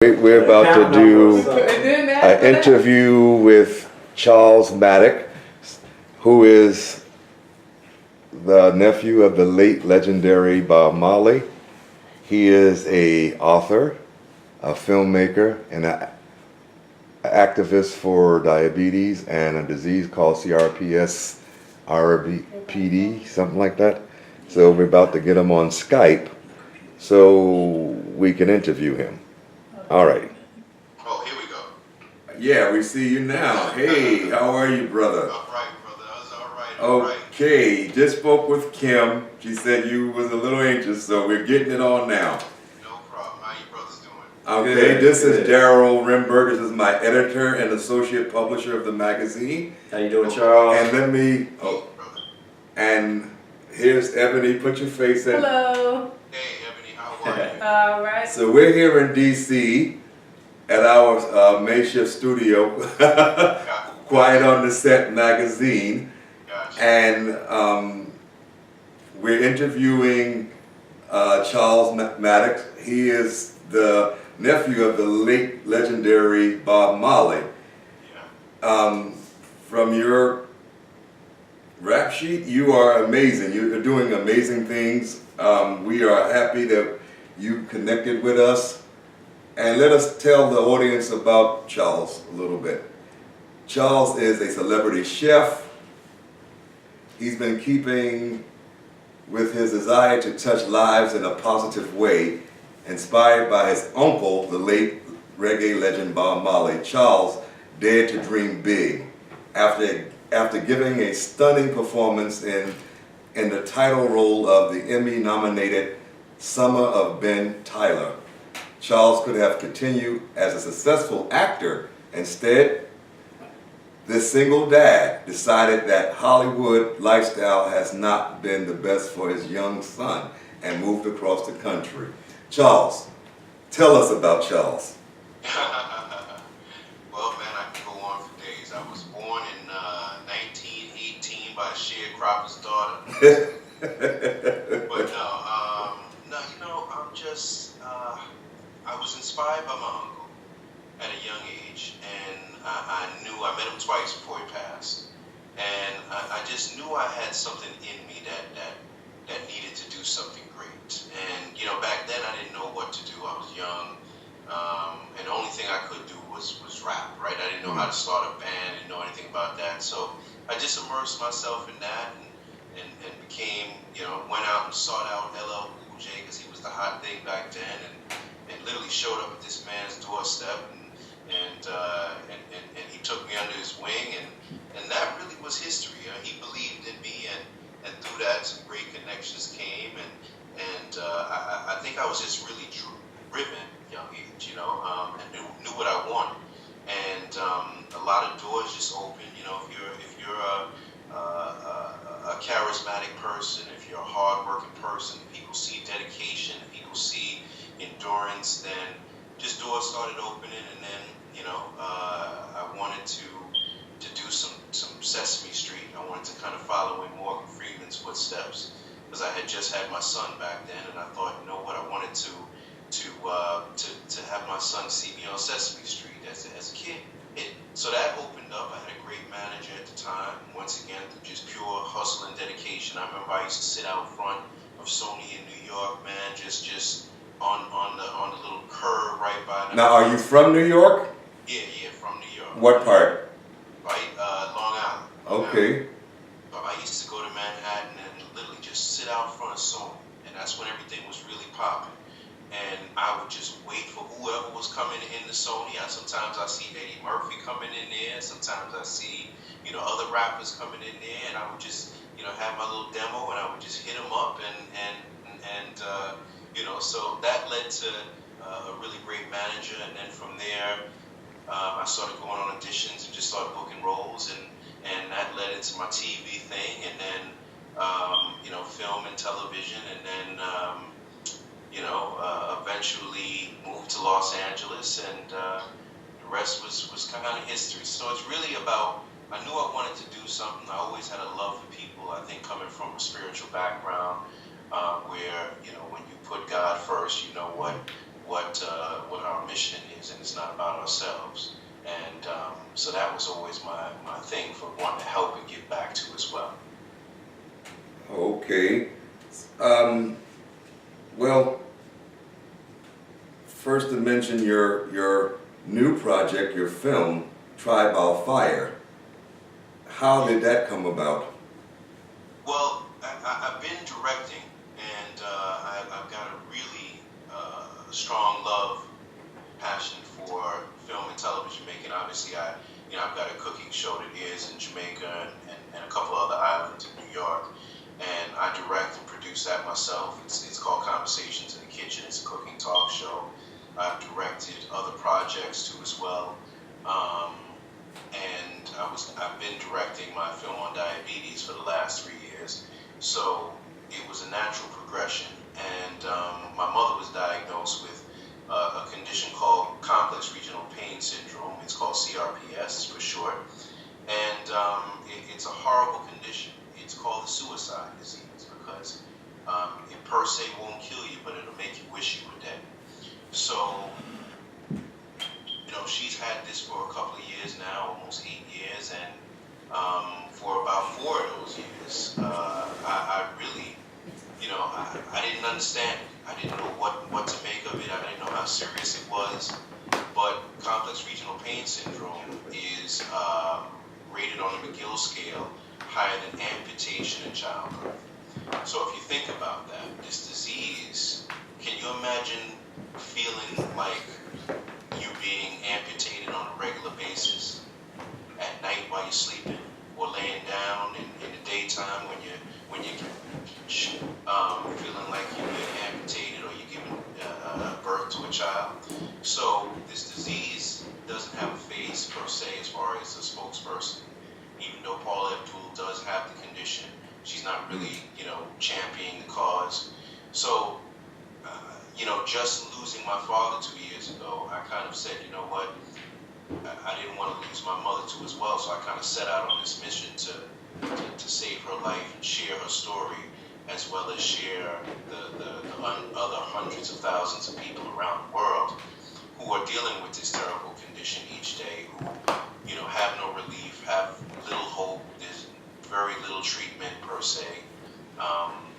We're about to do an interview with Charles Mattocks, who is the nephew of the late legendary Bob Marley. He is an author, a filmmaker, and an activist for diabetes and a disease called CRPS, RBPD, something like that. So we're about to get him on Skype so we can interview him. All right. Oh, here we go. Yeah, we see you now. Hey, how are you, brother? All right, brother. That's all right. All right. Okay, just spoke with Kim. She said you was a little anxious, so we're getting it on now. No problem. How you brothers doing? Okay, this is Daryl Rimberg. This is my editor and associate publisher of the magazine. How you doing, Charles? And let me, Hey, brother. and here's Ebony. Put your face in. Hello. Hey, Ebony. How are you? All right. So we're here in D.C. at our makeshift studio, Quiet on the Set magazine. Gotcha. And we're interviewing Charles Mattocks. He is the nephew of the late legendary Bob Marley. Yeah. From your rap sheet, you are amazing. You're doing amazing things. We are happy that you connected with us. And let us tell the audience about Charles a little bit. Charles is a celebrity chef. He's been keeping with his desire to touch lives in a positive way, inspired by his uncle, the late reggae legend Bob Marley. Charles dared to dream big after giving a stunning performance in the title role of the Emmy-nominated Summer of Ben Tyler. Charles could have continued as a successful actor. Instead, this single dad decided that Hollywood lifestyle has not been the best for his young son and moved across the country. Charles, tell us about Charles. Well, man, I can go on for days. I was born in 1918 by a sharecropper's daughter. But no, I'm just, I was inspired by my uncle at a young age, and I met him twice before he passed, and I just knew I had something in me that needed to do something great. And back then I didn't know what to do. I was young, and the only thing I could do was rap, right? I didn't know how to start a band, didn't know anything about that, so I just immersed myself in that and became, went out and sought out LL Cool J because he was the hot thing back then, and literally showed up at this man's doorstep, and he took me under his wing, and that really was history. He believed in me, and through that some great connections came, and I think I was just really driven at a young age, and knew what I wanted, and a lot of doors just opened. If you're a charismatic person, if you're a hardworking person, people see dedication, people see endurance, then just doors started opening, and then I wanted to do some Sesame Street. I wanted to kind of follow in Morgan Freeman's footsteps because I had just had my son back then, and I thought, I wanted to have my son see me on Sesame Street as a kid. So that opened up. I had a great manager at the time. Once again, through just pure hustle and dedication. I remember I used to sit out front of Sony in New York, man, just on the little curb right by. Now, are you from New York? Yeah, from New York. What part? Right, Long Island. Okay. I used to go to Manhattan and literally just sit out front of Sony, and that's when everything was really popping. And I would just wait for whoever was coming in the Sony. Sometimes I see Eddie Murphy coming in there. Sometimes I see, other rappers coming in there, and I would just, have my little demo, and I would just hit them up, and so that led to a really great manager, and then from there, I started going on auditions and just started booking roles, and that led into my TV thing, and then film and television, and then eventually moved to Los Angeles, and the rest was kind of history. So it's really about, I knew I wanted to do something. I always had a love for people. I think coming from a spiritual background, where when you put God first, what our mission It's not about ourselves. And so that was always my thing for wanting to help and give back to as well. Okay. Well, first to mention your new project, your film, Tribe by Fire. How did that come about? Well, I've been directing, and I've got a really strong love, passion for film and television making. Obviously, I've got a cooking show that airs in Jamaica and a couple other islands in New York, and I direct and produce that myself. It's called Conversations in the Kitchen. It's a cooking talk show. I've directed other projects too as well. And I've been directing my film on diabetes for the last 3 years, so it was a natural progression. And my mother was diagnosed with a condition called complex regional pain syndrome. It's called CRPS for short, and it's a horrible condition. It's called the suicide disease because it per se won't kill you, but it'll make you wish you were dead. So, she's had this for a couple of years now, almost 8 years, and for about 4 of those years, I really, I didn't understand it. I didn't know what to make of it. I didn't know how serious it was. But complex regional pain syndrome is rated on the McGill scale higher than amputation in childbirth. So if you think about that, this disease, can you imagine feeling like you being amputated on a regular basis at night while you're sleeping, or laying down in the daytime when you're feeling like you're being amputated or you're giving birth to a child? So this disease doesn't have a face per se as far as a spokesperson. Even though Paula Abdul does have the condition, she's not really, championing the cause. So, just losing my father 2 years ago, I kind of said, you know what, I didn't want to lose my mother too as well, so I kind of set out on this mission to save her life and share her story, as well as share the other hundreds of thousands of people around the world who are dealing with this terrible condition each day, who, have no relief, have little hope. There's very little treatment per se.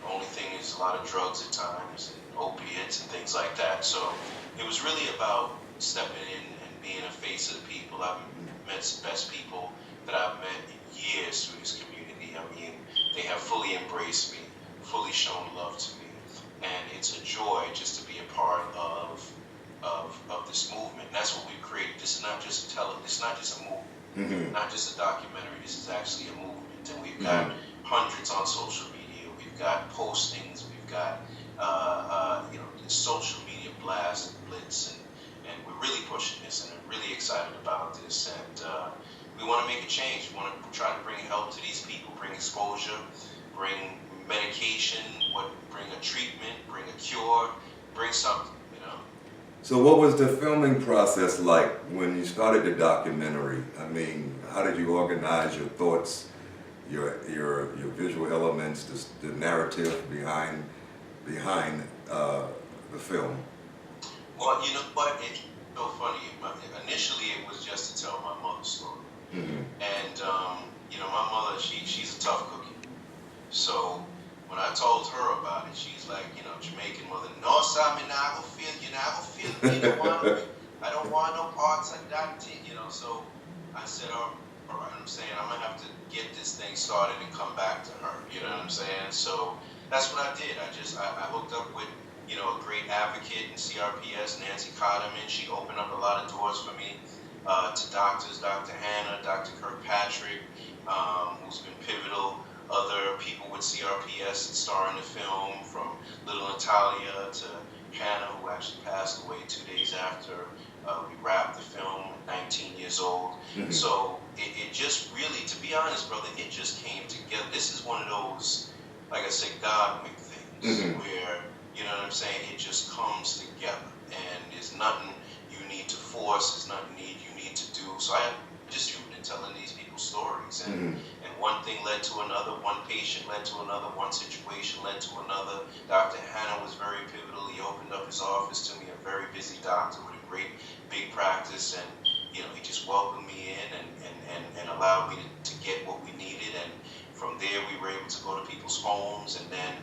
Only thing is a lot of drugs at times, and opiates and things like that. So it was really about stepping in and being a face of the people. I've met the best people that I've met in years through this community. I mean, they have fully embraced me, fully shown love to me, and it's a joy just to be a part of this movement. And that's what we've created. This is not just it's not just a movement, not just a documentary. This is actually a movement, and we've got hundreds on social media. We've got postings. We've got social media blast and blitz, and we're really pushing this, and I'm really excited about this. And we want to make a change. We want to try to bring help to these people, bring exposure, bring medication, bring a treatment, bring a cure, bring something. So what was the filming process like when you started the documentary? I mean, how did you organize your thoughts, your visual elements, the narrative behind the film? Well, you know what? It's so funny. Initially, it was just to tell my mother's story. And, my mother, she's a tough cookie. So when I told her about it, she's like, Jamaican mother, no, sir, I don't feel me. I don't want no parts of that thing, So I said, all right, I'm saying I'm going to have to get this thing started and come back to her, you know what I'm saying? So that's what I did. I hooked up with, a great advocate in CRPS, Nancy Cotterman. She opened up a lot of doors for me to doctors, Dr. Hannah, Dr. Kirkpatrick, who's been pivotal. Other people with CRPS that star in the film, from little Natalia to Hannah, who actually passed away 2 days after we wrapped the film, 19 years old. So it just really, to be honest, brother, it just came together. This is one of those, like I said, God-wick things where, you know what I'm saying, it just comes together. And there's nothing you need to force, there's nothing you need to do. So I just been telling these people stories, and one thing led to another, one patient led to another, one situation led to another. Dr. Hannah was very pivotal. He opened up his office to me, a very busy doctor with a great big practice. practice, and he just welcomed me in and allowed me to get what we needed. And from there, we were able to go to people's homes, and then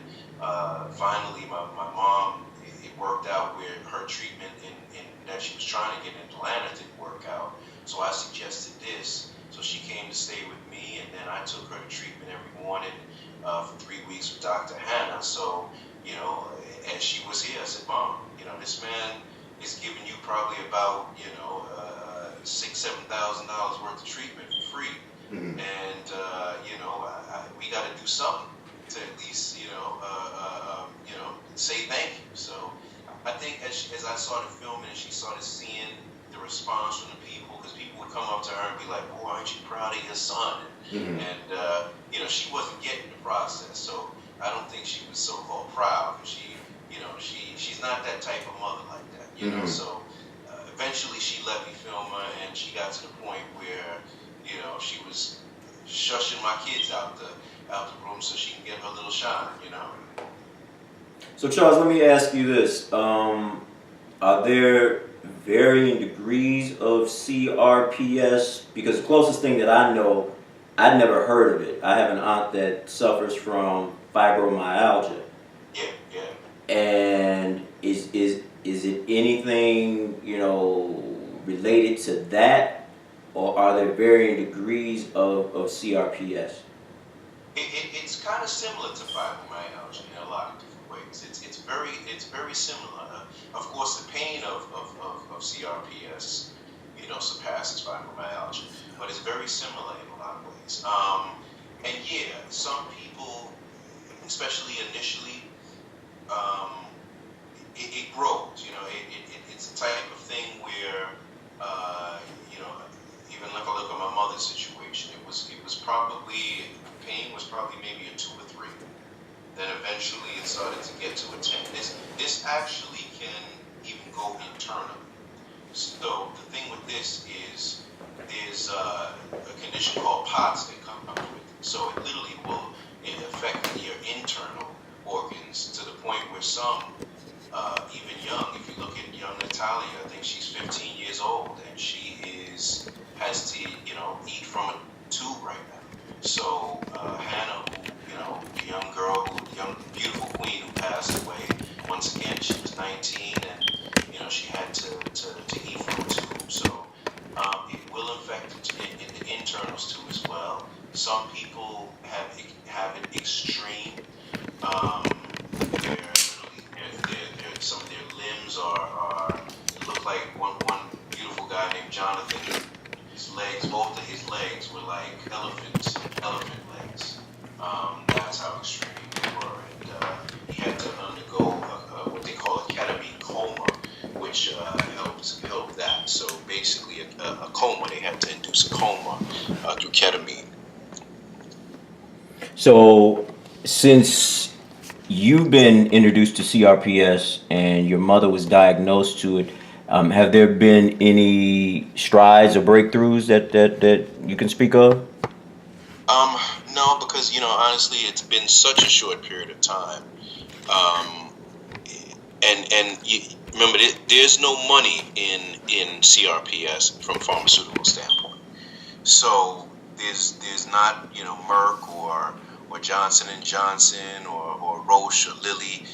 finally, my mom, it worked out where her treatment in that she was trying to get in Atlanta didn't work out. So I suggested this. So she came to stay with me, and then I took her to treatment every morning for 3 weeks with Dr. Hannah. So, as she was here, I said, Mom, this man is giving you probably about, $6,000-7,000 worth of treatment for free. Mm-hmm. And, we got to do something to at least, say thank you. So I think as I started filming and she started seeing the response from the people, because people would come up to her and be like, "Boy, aren't you proud of your son?" Mm-hmm. And she wasn't getting the process, so I don't think she was so-called proud, because she's not that type of mother like that, Mm-hmm. So eventually she let me film her, and she got to the point where she was shushing my kids out the room so she can get her little shine. So Charles, let me ask you this: are there varying degrees of CRPS? Because the closest thing that I know, I'd never heard of it. I have an aunt that suffers from fibromyalgia. Yeah. And is it anything related to that, or are there varying degrees of CRPS? It's kind of similar to fibromyalgia in a lot of different ways. It's very similar. Of course, the pain of CRPS, surpasses fibromyalgia, but it's very similar in a lot of ways. And yeah, some people, especially initially, it grows. It's a type of thing where, even if I look at my mother's situation, it was probably, pain was probably maybe a 2 or 3. Then eventually it started to get to a 10. This actually can even go internal. So the thing with this is there's a condition called POTS that comes with it. So it literally will affect your internal organs to the point where some, even young, if you look at young Natalia, I think she's 15 years old, and she has to, eat from a tube right now. So Hannah, the young girl, young beautiful queen who passed away, once again, she was 19, and she had to eat from a tube. So it will affect the internals too as well. Some people have it extreme. Some of their limbs are look like one beautiful guy named Jonathan. His legs, both of his legs were like elephant legs. That's how extreme they were, and he had to undergo what they call a ketamine coma, which helped that. So basically, a coma. They had to induce a coma through ketamine. So, since you've been introduced to CRPS and your mother was diagnosed to it, have there been any strides or breakthroughs that you can speak of? No, because honestly, it's been such a short period of time. And you, remember, there's no money in CRPS from a pharmaceutical standpoint. So there's not Merck or Johnson and Johnson or Roche or Lilly.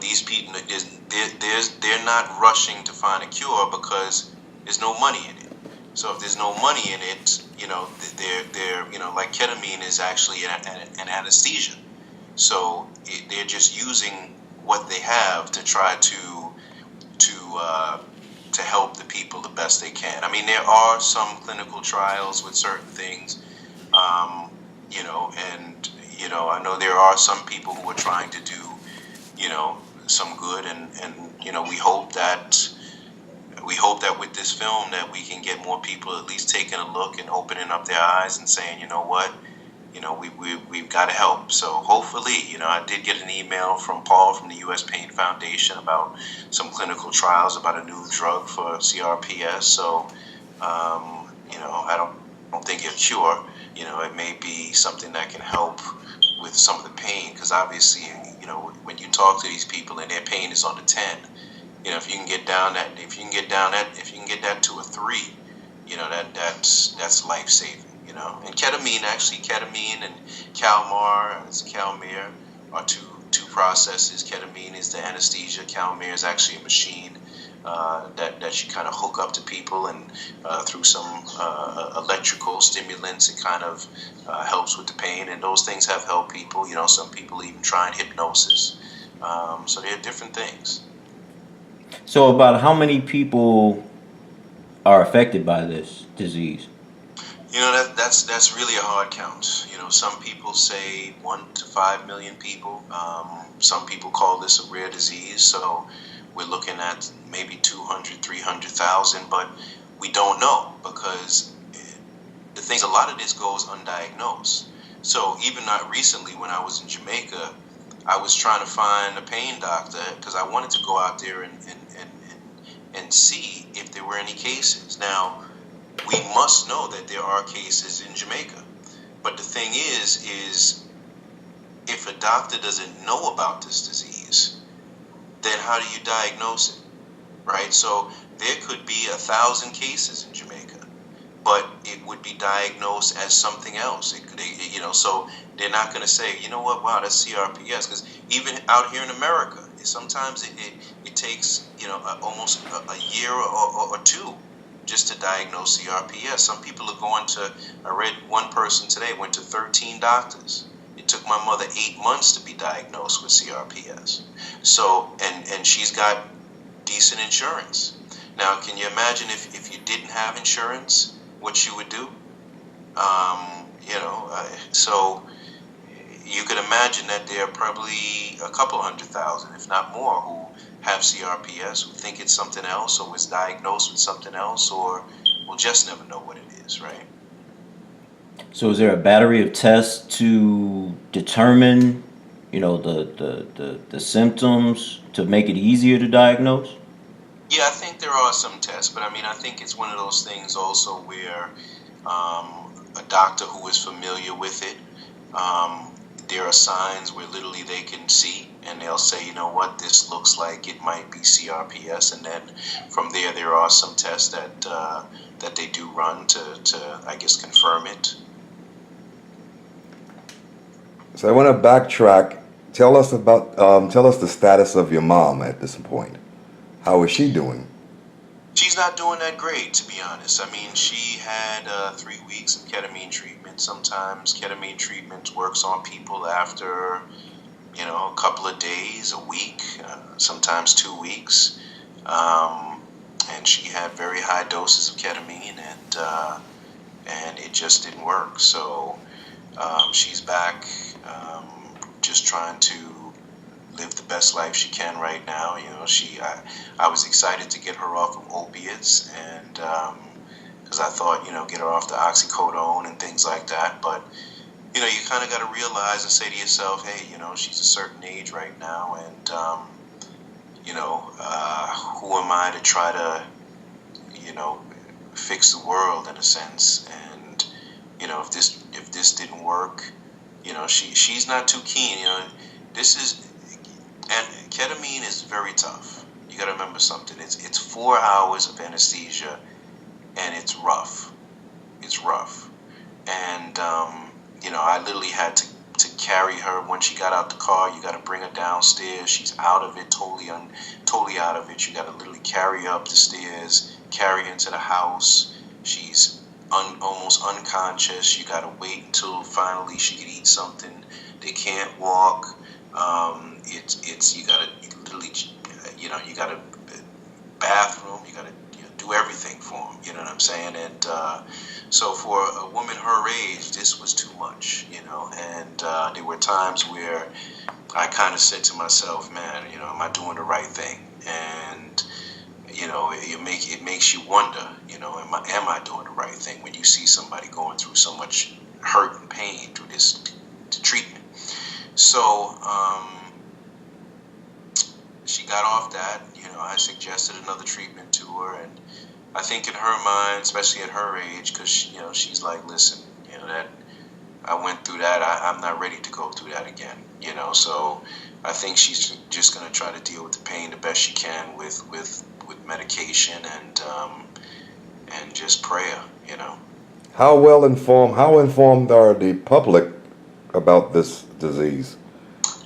These people, they're not rushing to find a cure because there's no money in it. So if there's no money in it, they're like ketamine is actually an anesthesia. So they're just using what they have to try to help the people the best they can. I mean, there are some clinical trials with certain things, and I know there are some people who are trying to do, some good, and we hope that with this film that we can get more people at least taking a look and opening up their eyes and saying, you know what, we've got to help. So hopefully, I did get an email from Paul from the U.S. Pain Foundation about some clinical trials about a new drug for CRPS. So, I don't think it's a cure. It may be something that can help with some of the pain, because obviously, when you talk to these people and their pain is on the 10, if you can get that to a 3, that's life saving. And ketamine and Calmar are two processes. Ketamine is the anesthesia. Calmar is actually a machine that you kind of hook up to people, and through some electrical stimulants, it kind of helps with the pain. And those things have helped people. Some people even trying hypnosis. So they're different things. So about how many people are affected by this disease? That's really a hard count. Some people say 1 to 5 million people. Some people call this a rare disease. So we're looking at maybe 200, 300,000, but we don't know, because the thing, a lot of this goes undiagnosed. So even not recently, when I was in Jamaica, I was trying to find a pain doctor because I wanted to go out there and see if there were any cases. Now, we must know that there are cases in Jamaica, but the thing is if a doctor doesn't know about this disease, then how do you diagnose it, right? So there could be 1,000 cases in Jamaica, but it would be diagnosed as something else. So they're not going to say, wow, that's CRPS, because even out here in America, sometimes it takes almost a year or two just to diagnose CRPS. Some people are going to. I read one person today went to 13 doctors. It took my mother 8 months to be diagnosed with CRPS. So and she's got decent insurance. Now, can you imagine if you didn't have insurance, what you would do? So you could imagine that there are probably a couple 100,000, if not more, who have CRPS, who think it's something else, or was diagnosed with something else, or will just never know what it is, right? So is there a battery of tests to determine, the symptoms to make it easier to diagnose? Yeah, I think there are some tests, but I think it's one of those things also where a doctor who is familiar with it, there are signs where literally they can see, and they'll say, this looks like it might be CRPS, and then from there are some tests that they do run to I guess confirm it. So I want to backtrack. Tell us the status of your mom at this point. How is she doing? She's not doing that great, to be honest. She had 3 weeks of ketamine treatment. Sometimes ketamine treatment works on people after, a couple of days, a week, sometimes 2 weeks. And she had very high doses of ketamine, and it just didn't work. So she's back, just trying to live the best life she can right now. I was excited to get her off of opiates, and because I thought, get her off the oxycodone and things like that. But you kind of got to realize and say to yourself, hey, she's a certain age right now, and who am I to try to fix the world in a sense? And if this didn't work, she's not too keen. And ketamine is very tough. You got to remember something. It's 4 hours of anesthesia, and it's rough. It's rough. And I literally had to carry her when she got out the car. You got to bring her downstairs. She's out of it, totally out of it. You got to literally carry her up the stairs, carry her into the house. She's almost unconscious. You got to wait until finally she can eat something. They can't walk. You gotta literally, you gotta bathroom, you gotta do everything for them. You know what I'm saying? And so for a woman her age, this was too much. And there were times where I kind of said to myself, man, am I doing the right thing? And it makes you wonder, am I doing the right thing when you see somebody going through so much hurt and pain through this treatment? So she got off that. I suggested another treatment to her, and I think in her mind, especially at her age, because she's like, listen, I went through that. I'm not ready to go through that again. So I think she's just gonna try to deal with the pain the best she can with medication and just prayer. How informed are the public about this disease?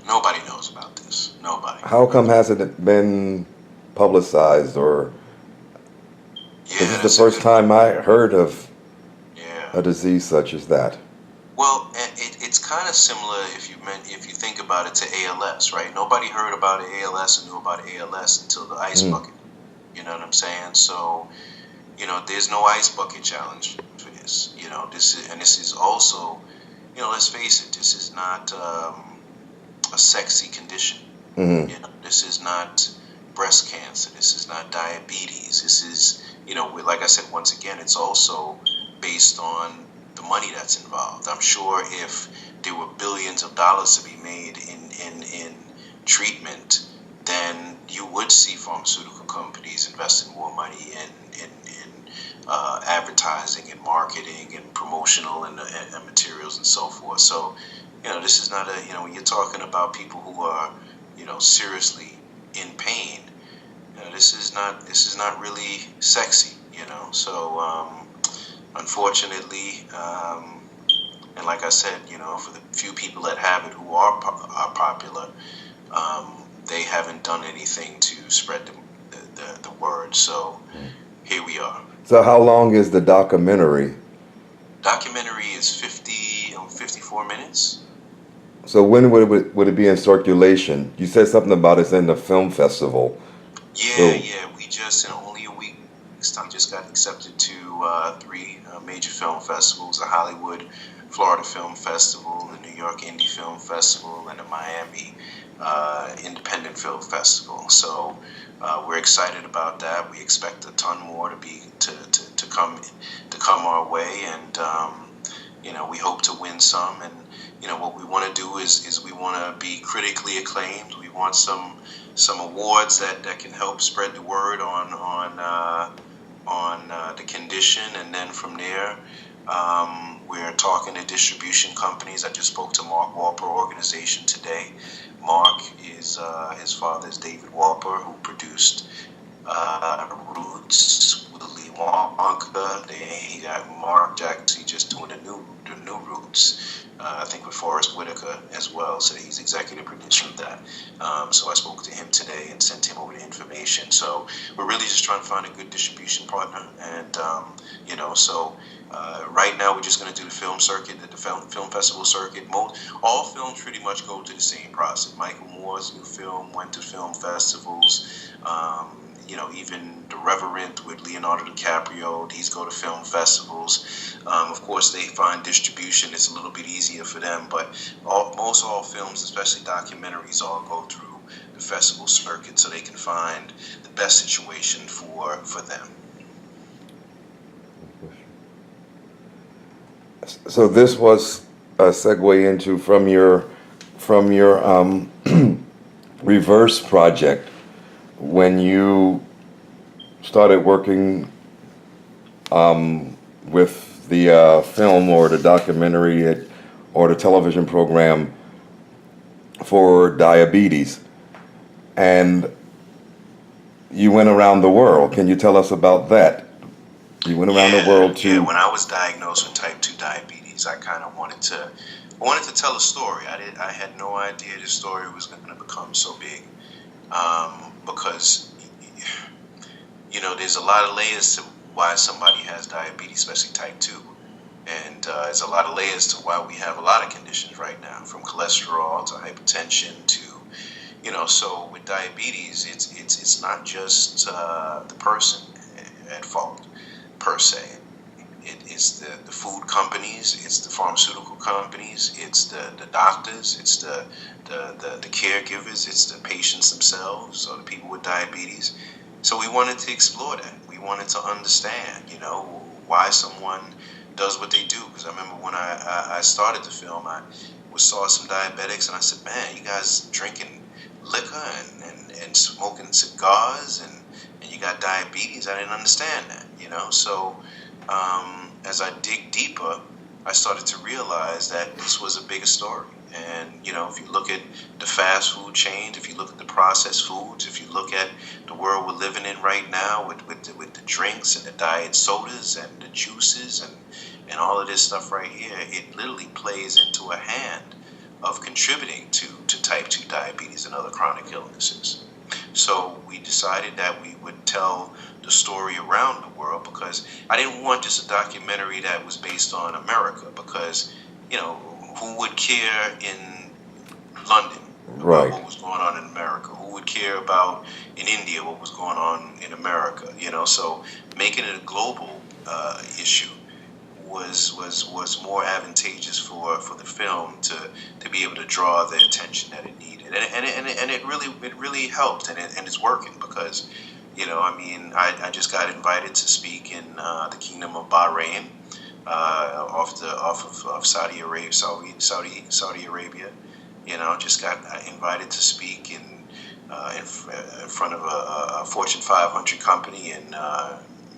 Nobody knows about this. Nobody. How come hasn't it been publicized, or Yeah, this is the that's a first good. time I heard of Yeah. a disease such as that? Well, it's kind of similar if you think about it to ALS, right? Nobody heard about ALS and knew about ALS until the ice Mm. bucket. You know what I'm saying? So, there's no ice bucket challenge for this. This is also, let's face it, this is not a sexy condition. Hmm. This is not breast cancer. This is not diabetes. This is, like I said, once again, it's also based on the money that's involved. I'm sure if there were billions of dollars to be made in treatment, then you would see pharmaceutical companies investing more money in advertising and marketing and promotional and materials and so forth. So, this is not when you're talking about people who are, seriously in pain, this is not really sexy, So, unfortunately, and like I said, for the few people that have it who are popular, they haven't done anything to spread the word. So here we are. So how long is the documentary? Documentary is 54 minutes. So when would it be in circulation? You said something about it's in the film festival. Yeah, So yeah. We just in only a week. I just got accepted to 3 major film festivals: the Hollywood, Florida Film Festival, the New York Indie Film Festival, and the Miami Independent Film Festival. So we're excited about that. We expect a ton more to come our way, and we hope to win some. And what we want to do is we want to be critically acclaimed. We want some awards that can help spread the word on the condition, and then from there, we're talking to distribution companies. I just spoke to Mark Walper organization today. Mark is his father is David Walper, who produced Roots with Lee Wonka. He got Mark Jackson just doing the new Roots. I think with Forrest Whitaker as well, so he's executive producer of that. So I spoke to him today and sent him over the information. So we're really just trying to find a good distribution partner, and so right now we're just going to do the film circuit, the film festival circuit. All films pretty much go through the same process. Michael Moore's new film went to film festivals. Even The Reverend with Leonardo DiCaprio, these go to film festivals. Of course, they find distribution. It's a little bit easier for them, but most all films, especially documentaries, all go through the festival circuit so they can find the best situation for them. so this was a segue into from your reverse project when you started working with the film or the documentary or the television program for diabetes, and you went around the world. Can you tell us about that? You went around the world Yeah. to. When I was diagnosed with type 2 diabetes, I kind of wanted to tell a story. I had no idea this story was going to become so big, because there's a lot of layers to why somebody has diabetes, especially type 2. And there's a lot of layers to why we have a lot of conditions right now, from cholesterol to hypertension to, so with diabetes, it's not just the person at fault per se. It's the food companies, it's the pharmaceutical companies, it's the doctors, it's the caregivers, it's the patients themselves, or the people with diabetes. So we wanted to explore that. We wanted to understand, why someone does what they do. Because I remember when I started the film, I saw some diabetics, and I said, man, you guys drinking liquor and smoking cigars, and you got diabetes. I didn't understand that, So as I dig deeper, I started to realize that this was a bigger story. And, if you look at the fast food chains, if you look at the processed foods, if you look at the world we're living in right now with the drinks and the diet sodas and the juices and all of this stuff right here, it literally plays into a hand of contributing to type 2 diabetes and other chronic illnesses. So we decided that we would tell the story around the world, because I didn't want just a documentary that was based on America, because, who would care in London about Right. what was going on in America? Who would care about in India what was going on in America? So making it a global issue was more advantageous for the film to be able to draw the attention that it needed, and it really helped, and it's working, because I just got invited to speak in the Kingdom of Bahrain, off of Saudi Arabia. Just got invited to speak in front of a Fortune 500 company in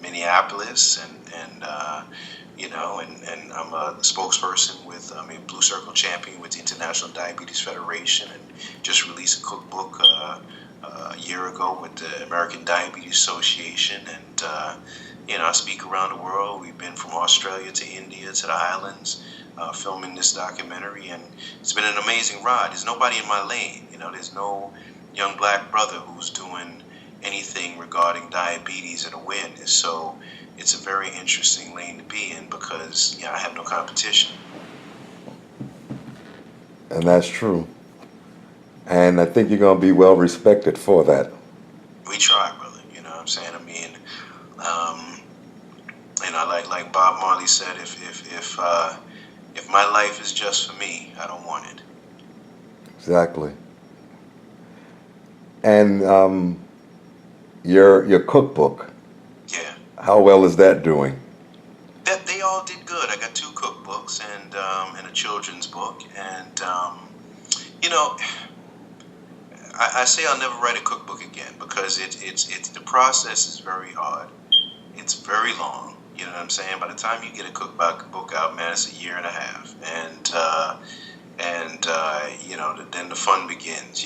Minneapolis, and I'm a spokesperson with Blue Circle champion with the International Diabetes Federation, and just released a cookbook a year ago with the American Diabetes Association, and I speak around the world. We've been from Australia to India to the islands, filming this documentary, and it's been an amazing ride. There's nobody in my lane. There's no young black brother who's doing anything regarding diabetes and awareness. So it's a very interesting lane to be in, because I have no competition. And that's true. And I think you're going to be well respected for that. We try, brother. You know what I'm saying? Like Bob Marley said, if my life is just for me, I don't want it. Exactly. And your cookbook, Yeah. how well is that doing? They all did good. I got 2 cookbooks and a children's book, and I say I'll never write a cookbook again, because it's the process is very hard. It's very long. You know what I'm saying? By the time you get a cookbook out, man, it's a year and a half, then the fun begins.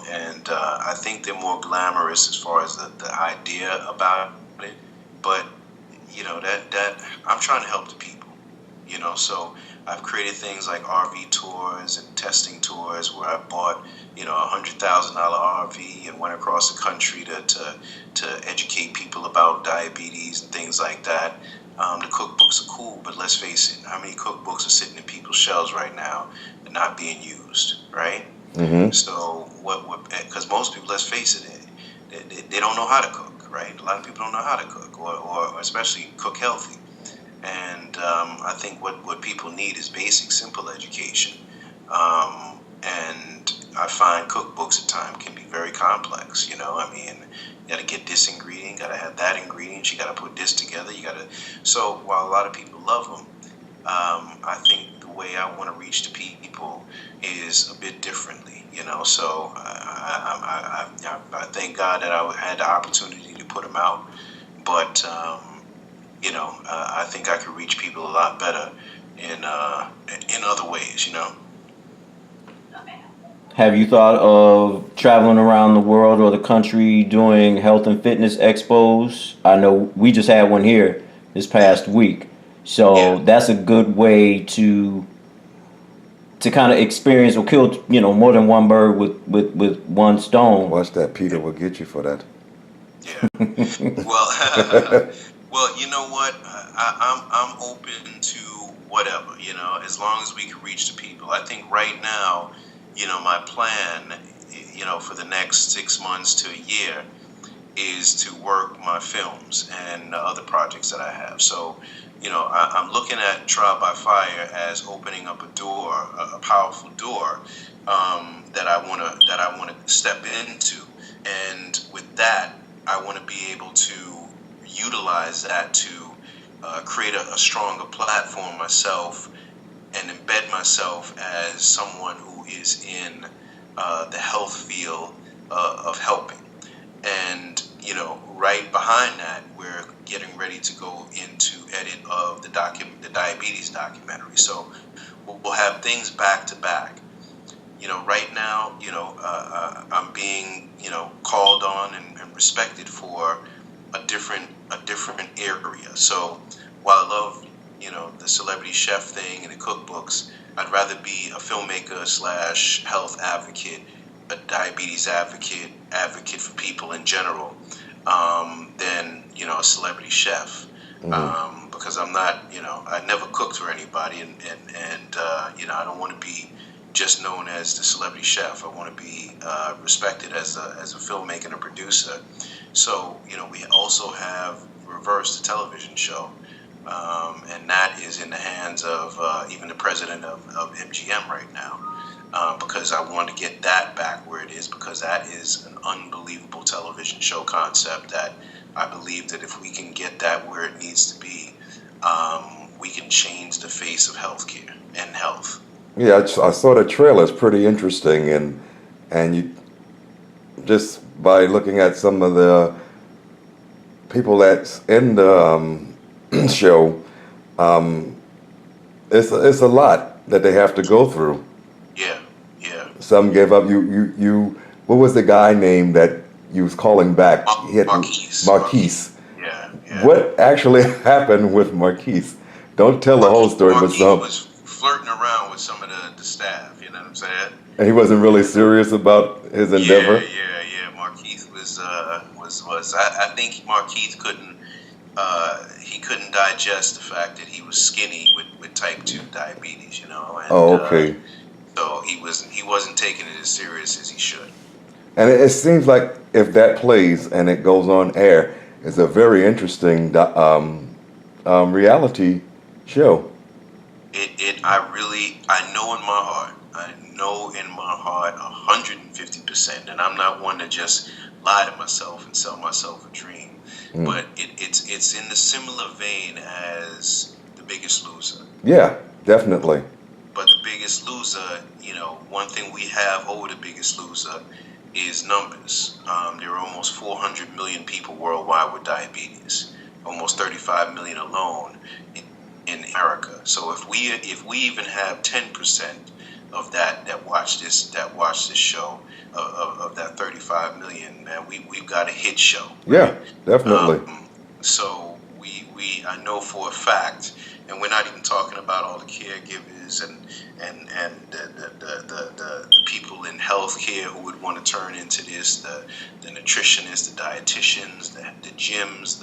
And I think they're more glamorous as far as the idea about it, but that I'm trying to help the people. So I've created things like RV tours and testing tours, where I bought $100,000 RV and went across the country to educate people about diabetes and things like that. The cookbooks are cool, but let's face it, how many cookbooks are sitting in people's shelves right now and not being used, right? Mm-hmm. So because most people, let's face it, they don't know how to cook, right? A lot of people don't know how to cook, or especially cook healthy. And I think what people need is basic, simple education. And I find cookbooks at times can be very complex. You got to get this ingredient, got to have that ingredient, you got to put this together, So while a lot of people love them, I think the way I want to reach the people is a bit differently. So I thank God that I had the opportunity to put them out, but I think I could reach people a lot better in other ways. Have you thought of traveling around the world or the country doing health and fitness expos? I know we just had one here this past week. So Yeah. that's a good way to kind of experience or kill, more than one bird with one stone. Watch that. Peter will get you for that. Yeah. Well, well, you know what? I'm open to whatever. As long as we can reach the people. I think right now, my plan, for the next 6 months to a year, is to work my films and other projects that I have. So, I'm looking at Trial by Fire as opening up a door, a powerful door, that I want to step into, and with that, I want to be able to utilize that to create a stronger platform myself, and embed myself as someone who is in the health field of helping. And right behind that, we're getting ready to go into edit of the diabetes documentary. So we'll have things back to back. Right now, I'm being, called on and respected for a different area. So while I love, the celebrity chef thing and the cookbooks, I'd rather be a filmmaker / health advocate, a diabetes advocate for people in general, than, a celebrity chef. Because I'm not, I never cooked for anybody, and I don't want to be just known as the celebrity chef. I want to be respected as a filmmaker and a producer. So, we also have Reverse, the television show, and that is in the hands of even the president of MGM right now, because I want to get that back where it is, because that is an unbelievable television show concept that I believe that if we can get that where it needs to be, we can change the face of healthcare and health. Yeah, I saw the trailer. It's pretty interesting, and you just by looking at some of the people that's in the show, it's a lot that they have to go through. Yeah. Some gave up. You. What was the guy name that you was calling back? Marquise. Yeah. What actually happened with Marquise? Don't tell the whole story, but some. Was flirting around with some of the staff. You know what I'm saying? And he wasn't really serious about his endeavor. Yeah. Marquise was. I think Marquise couldn't. He couldn't digest the fact that he was skinny with type 2 diabetes. And, okay. So he wasn't taking it as serious as he should. And it seems like if that plays and it goes on air, it's a very interesting reality show. I know in my heart 150%, and I'm not one to just lie to myself and sell myself a dream. But it's in the similar vein as The Biggest Loser. Yeah, definitely. But The Biggest Loser, one thing we have over The Biggest Loser is numbers. There are almost 400 million people worldwide with diabetes, almost 35 million alone in America. So if we even have 10% of that watch this show, of that 35 million, man, we've got a hit show. Yeah, definitely. So I know for a fact, and we're not even talking about all the caregivers and the people in healthcare who would want to turn into this, the nutritionists, the dietitians, the gyms,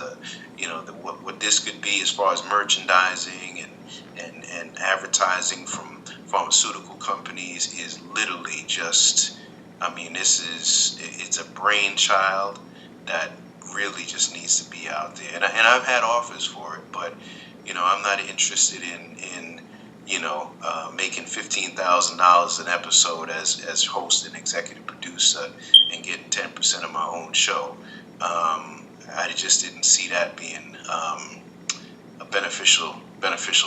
what this could be as far as merchandising and advertising from pharmaceutical companies is literally just, it's a brainchild that really just needs to be out there. And I've had offers for it, but, I'm not interested in making $15,000 an episode as host and executive producer and getting 10% of my own show. I just didn't see that being a beneficial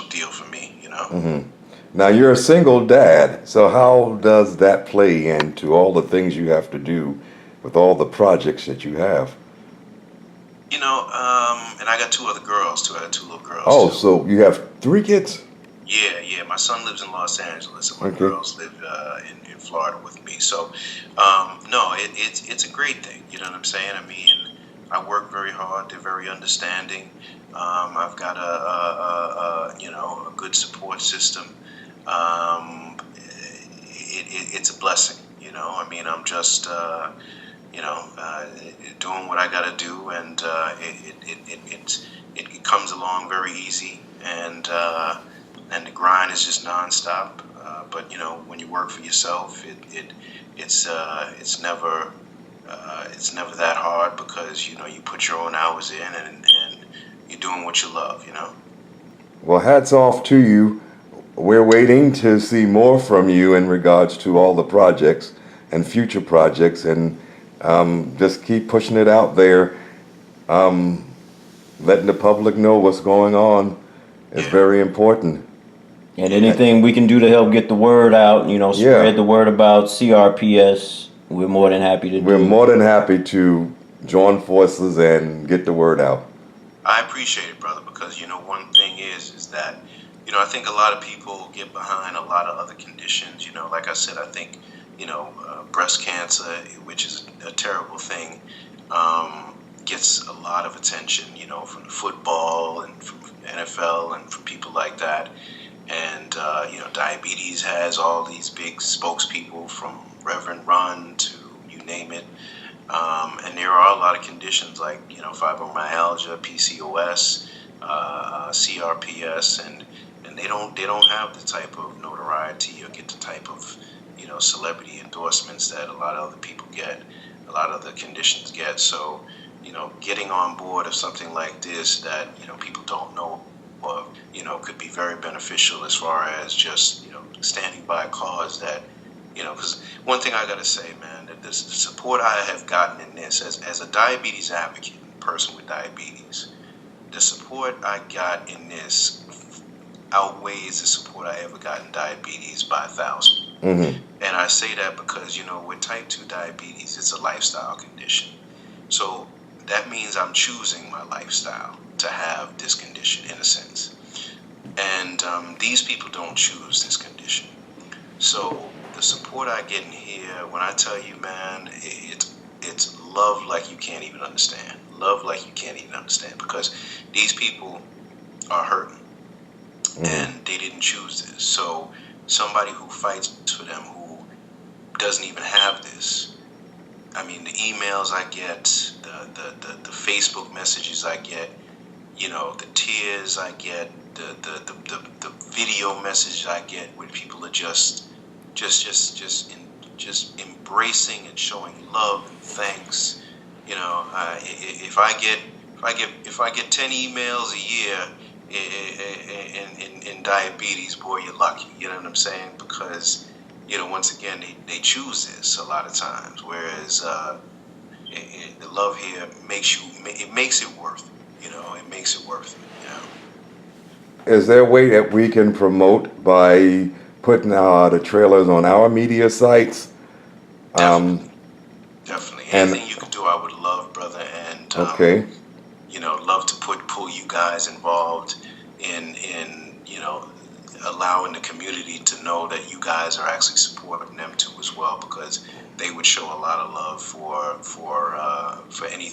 deal for me, Mm-hmm. Now you're a single dad, so how does that play into all the things you have to do with all the projects that you have? And I got two other girls too. I got two little girls. Oh, too. So you have 3 kids? Yeah. My son lives in Los Angeles, and my Okay. girls live in Florida with me. So, no, it's a great thing. You know what I'm saying? I work very hard. They're very understanding. I've got a good support system. It's a blessing. I'm just doing what I got to do, and it comes along very easy, and the grind is just nonstop. But when you work for yourself, it's never that hard, because you put your own hours in, and you're doing what you love. Well, hats off to you. We're waiting to see more from you in regards to all the projects and future projects, and just keep pushing it out there. Letting the public know what's going on is very important. And anything we can do to help get the word out, spread the word about CRPS, we're more than happy to do. We're more than happy to join forces and get the word out. I appreciate it, brother, because one thing is that I think a lot of people get behind a lot of other conditions. Like I said, I think breast cancer, which is a terrible thing, gets a lot of attention. From the football and from NFL and from people like that. And diabetes has all these big spokespeople from Reverend Run to you name it. And there are a lot of conditions like fibromyalgia, PCOS, CRPS, and they don't have the type of notoriety or get the type of celebrity endorsements that a lot of other people get, a lot of the conditions get. So getting on board of something like this that people don't know of, could be very beneficial as far as just standing by a cause that. Because one thing I got to say, man, that the support I have gotten in this, as a diabetes advocate, person with diabetes, the support I got in this outweighs the support I ever got in diabetes by 1,000. Mm-hmm. And I say that because, with type 2 diabetes, it's a lifestyle condition. So that means I'm choosing my lifestyle to have this condition in a sense. And these people don't choose this condition. So the support I get in here, when I tell you, man, it's love like you can't even understand. Love like you can't even understand, because these people are hurting and they didn't choose this. So somebody who fights for them, who doesn't even have this, I mean, the emails I get, the Facebook messages I get, the tears I get, the video messages I get, where people are just embracing and showing love and thanks. If I get 10 emails a year in diabetes, boy, you're lucky. You know what I'm saying? Because once again, they choose this a lot of times, whereas the love here makes it worth it. It makes it worth it. Is there a way that we can promote by putting the trailers on our media sites? Definitely. Anything you could do, I would love, brother. And okay. Love to pull you guys involved in allowing the community to know that you guys are actually supporting them too as well, because they would show a lot of love for any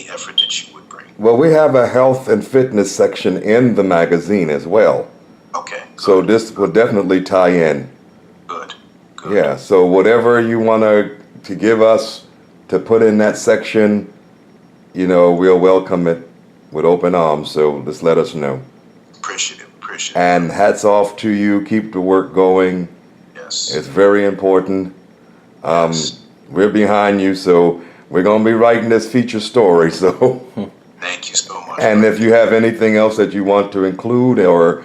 effort that you would bring. Well, we have a health and fitness section in the magazine as well. Okay. Good. So this will definitely tie in. Good. Yeah. So whatever you want to give us to put in that section, we'll welcome it with open arms. So just let us know. Appreciate it. And hats off to you. Keep the work going. Yes. It's very important. Yes. We're behind you, so we're going to be writing this feature story. So thank you so much. And if you have anything else that you want to include or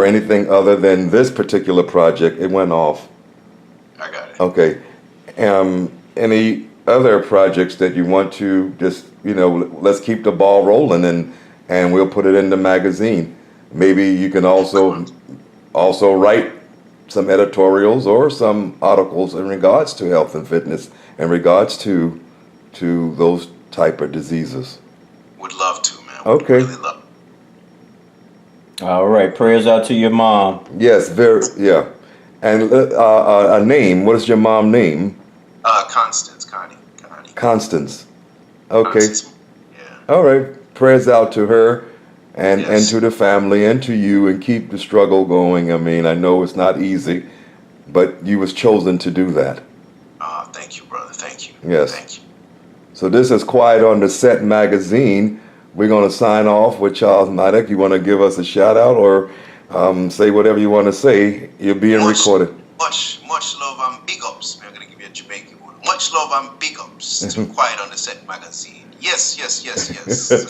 anything other than this particular project, it went off. I got it. Okay. Any other projects that you want to just, let's keep the ball rolling and we'll put it in the magazine. Maybe you can also write some editorials or some articles in regards to health and fitness, in regards to those type of diseases. Would love to, man. Okay. Really love. All right. Prayers out to your mom. Yes, yeah. And a name. What is your mom's name? Connie. Constance. Okay. Constance. Yeah. All right. Prayers out to her and to the family and to you, and keep the struggle going. I mean, I know it's not easy, but you was chosen to do that. Thank you, brother. Thank you. Yes. Thank you. So this is Quiet on the Set magazine. We're going to sign off with Charles Mattocks. You want to give us a shout out or say whatever you want to say? You're being recorded. Much love and big ups. I'm going to give you a Jamaican one. Much love and big ups to Quiet on the Set magazine. Yes.